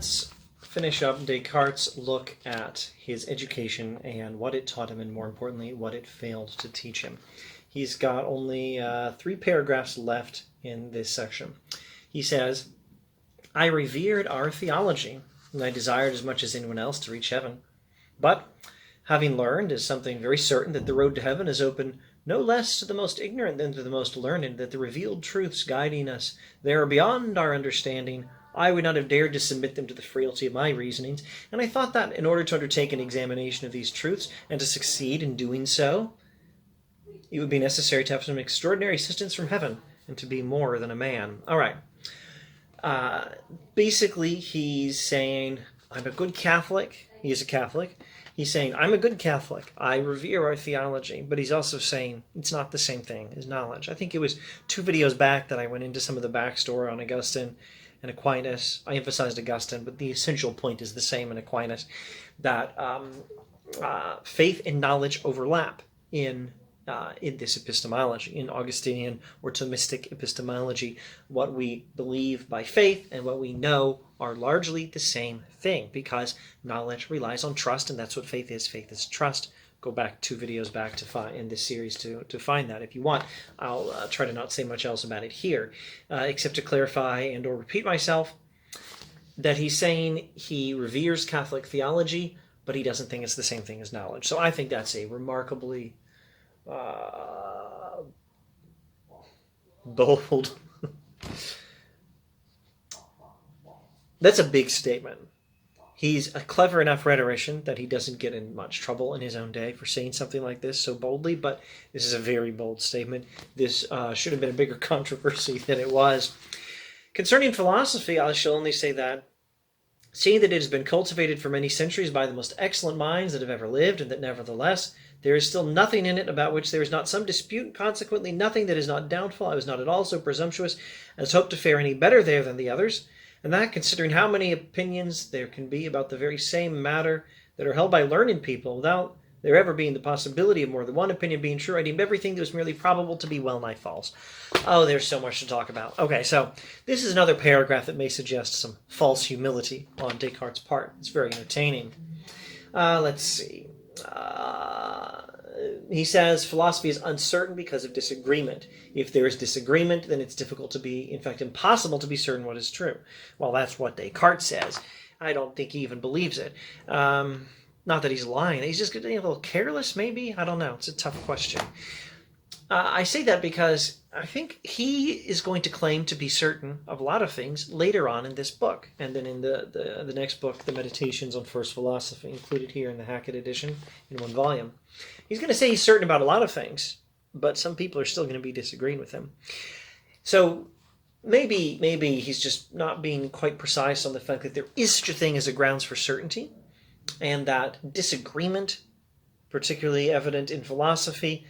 let's finish up Descartes' look at his education and what it taught him, and more importantly, what it failed to teach him. He's got only 3 paragraphs left in this section. He says, I revered our theology, and I desired as much as anyone else to reach heaven. But, having learned as something very certain that the road to heaven is open no less to the most ignorant than to the most learned, that the revealed truths guiding us there are beyond our understanding, I would not have dared to submit them to the frailty of my reasonings, and I thought that in order to undertake an examination of these truths, and to succeed in doing so, it would be necessary to have some extraordinary assistance from heaven, and to be more than a man. All right. Basically, he's saying, I'm a good Catholic. He is a Catholic. He's saying, I'm a good Catholic. I revere our theology. But he's also saying it's not the same thing as knowledge. I think it was 2 videos back that I went into some of the backstory on Augustine and Aquinas. I emphasized Augustine, but the essential point is the same in Aquinas, that faith and knowledge overlap in this epistemology, in Augustinian or Thomistic epistemology. What we believe by faith and what we know are largely the same thing, because knowledge relies on trust, and that's what faith is. Faith is trust. Go back 2 videos back to in this series to find that if you want. I'll try to not say much else about it here, except to clarify and or repeat myself, that he's saying he reveres Catholic theology, but he doesn't think it's the same thing as knowledge. So I think that's a remarkably bold. That's a big statement. He's a clever enough rhetorician that he doesn't get in much trouble in his own day for saying something like this so boldly, but this is a very bold statement. This should have been a bigger controversy than it was. Concerning philosophy, I shall only say that, seeing that it has been cultivated for many centuries by the most excellent minds that have ever lived, and that nevertheless there is still nothing in it about which there is not some dispute, consequently nothing that is not doubtful, I was not at all so presumptuous as hope to fare any better there than the others, and that, considering how many opinions there can be about the very same matter that are held by learned people, without there ever being the possibility of more than one opinion being true, I deemed everything that was merely probable to be well nigh false. Oh, there's so much to talk about. Okay, so this is another paragraph that may suggest some false humility on Descartes' part. It's very entertaining. Let's see. He says philosophy is uncertain because of disagreement. If there is disagreement, then it's difficult to be, in fact, impossible to be certain what is true. Well, that's what Descartes says. I don't think he even believes it. Not that he's lying. He's just getting a little careless, maybe? I don't know. It's a tough question. I say that because I think he is going to claim to be certain of a lot of things later on in this book. And then in the next book, the Meditations on First Philosophy, included here in the Hackett edition in 1 volume. He's going to say he's certain about a lot of things, but some people are still going to be disagreeing with him. So maybe he's just not being quite precise on the fact that there is such a thing as a grounds for certainty, and that disagreement, particularly evident in philosophy,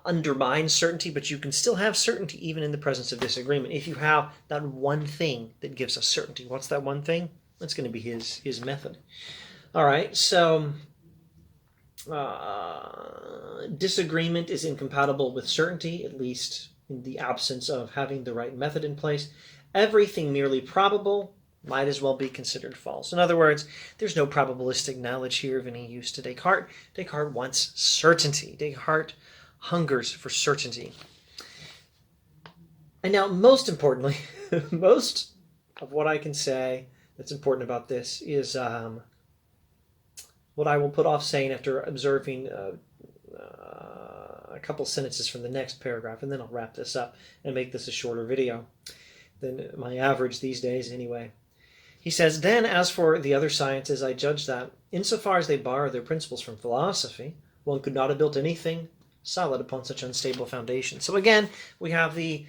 undermines certainty, but you can still have certainty even in the presence of disagreement if you have that one thing that gives us certainty. What's that one thing? That's going to be his method. All right, so disagreement is incompatible with certainty, at least in the absence of having the right method in place. Everything merely probable might as well be considered false. In other words, there's no probabilistic knowledge here of any use to Descartes. Descartes wants certainty. Descartes hungers for certainty. And now, most importantly, most of what I can say that's important about this is what I will put off saying after observing a couple sentences from the next paragraph, and then I'll wrap this up and make this a shorter video than my average these days anyway. He says, then, as for the other sciences, I judge that, insofar as they borrow their principles from philosophy, one could not have built anything solid upon such unstable foundation. So again, we have the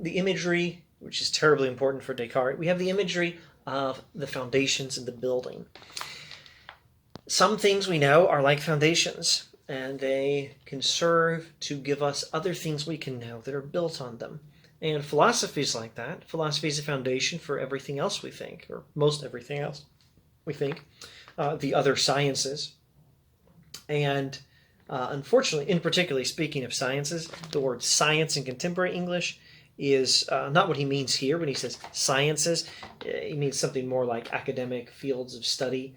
imagery, which is terribly important for Descartes. We have the imagery of the foundations and the building. Some things we know are like foundations, and they can serve to give us other things we can know that are built on them. And philosophy is like that. Philosophy is a foundation for everything else we think, or most everything else we think, the other sciences. And unfortunately, in particularly speaking of sciences, the word science in contemporary English is not what he means here when he says sciences. He means something more like academic fields of study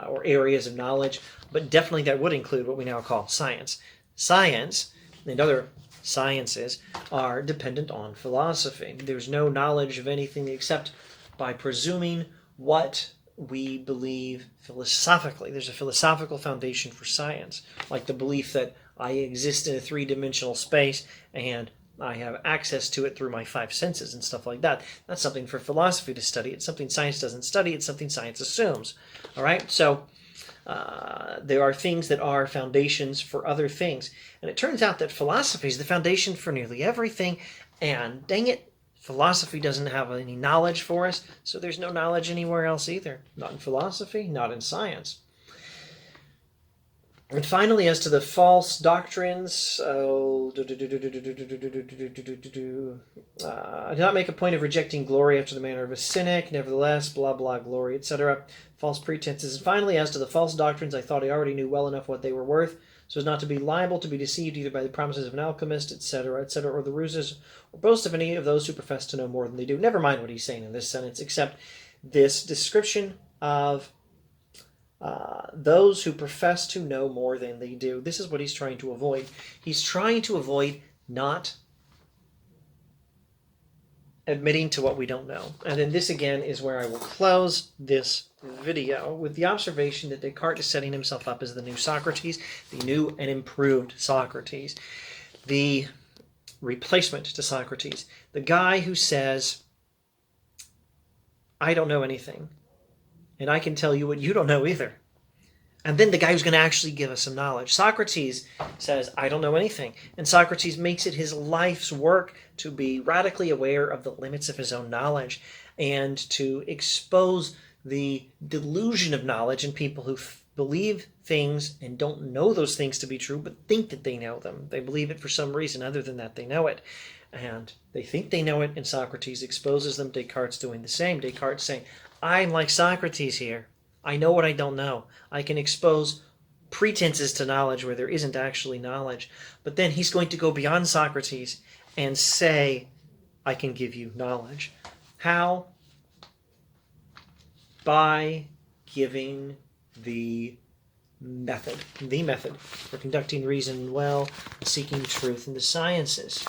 or areas of knowledge, but definitely that would include what we now call science. Science and other sciences are dependent on philosophy. There's no knowledge of anything except by presuming what we believe philosophically. There's a philosophical foundation for science, like the belief that I exist in a three-dimensional space and I have access to it through my five senses and stuff like that. That's something for philosophy to study. It's something science doesn't study. It's something science assumes. All right? So there are things that are foundations for other things. And it turns out that philosophy is the foundation for nearly everything. And dang it, philosophy doesn't have any knowledge for us, so there's no knowledge anywhere else either. Not in philosophy, not in science. And finally, as to the false doctrines, I do not make a point of rejecting glory after the manner of a cynic, nevertheless, blah, blah, glory, etc., false pretenses. And finally, as to the false doctrines, I thought I already knew well enough what they were worth, so as not to be liable to be deceived either by the promises of an alchemist, etc., etc., or the ruses or boast of any of those who profess to know more than they do. Never mind what he's saying in this sentence, except this description of those who profess to know more than they do. This is what he's trying to avoid. He's trying to avoid not admitting to what we don't know. And then this again is where I will close this video with the observation that Descartes is setting himself up as the new Socrates, the new and improved Socrates, the replacement to Socrates, the guy who says, I don't know anything, and I can tell you what you don't know either. And then the guy who's going to actually give us some knowledge. Socrates says, I don't know anything. And Socrates makes it his life's work to be radically aware of the limits of his own knowledge and to expose the delusion of knowledge in people who believe things and don't know those things to be true, but think that they know them. They believe it for some reason other than that they know it. And they think they know it, and Socrates exposes them. Descartes doing the same. Descartes saying, I'm like Socrates here. I know what I don't know. I can expose pretenses to knowledge where there isn't actually knowledge. But then he's going to go beyond Socrates and say, I can give you knowledge. How? By giving the method for conducting reason well, seeking truth in the sciences.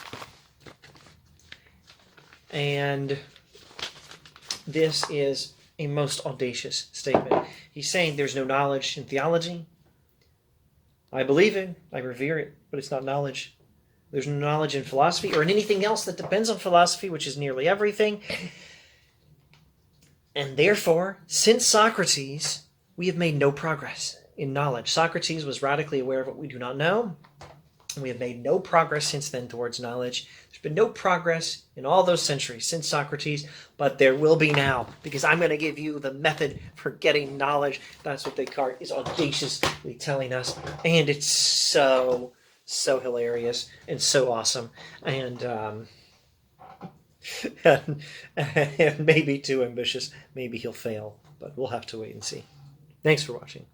And this is a most audacious statement. He's saying there's no knowledge in theology. I believe it, I revere it, but it's not knowledge. There's no knowledge in philosophy or in anything else that depends on philosophy, which is nearly everything. And therefore, since Socrates, we have made no progress in knowledge. Socrates was radically aware of what we do not know. We have made no progress since then towards knowledge. There's been no progress in all those centuries since Socrates, but there will be now, because I'm going to give you the method for getting knowledge. That's what Descartes is audaciously telling us, and it's so hilarious and so awesome, and maybe too ambitious. Maybe he'll fail, but we'll have to wait and see. Thanks for watching.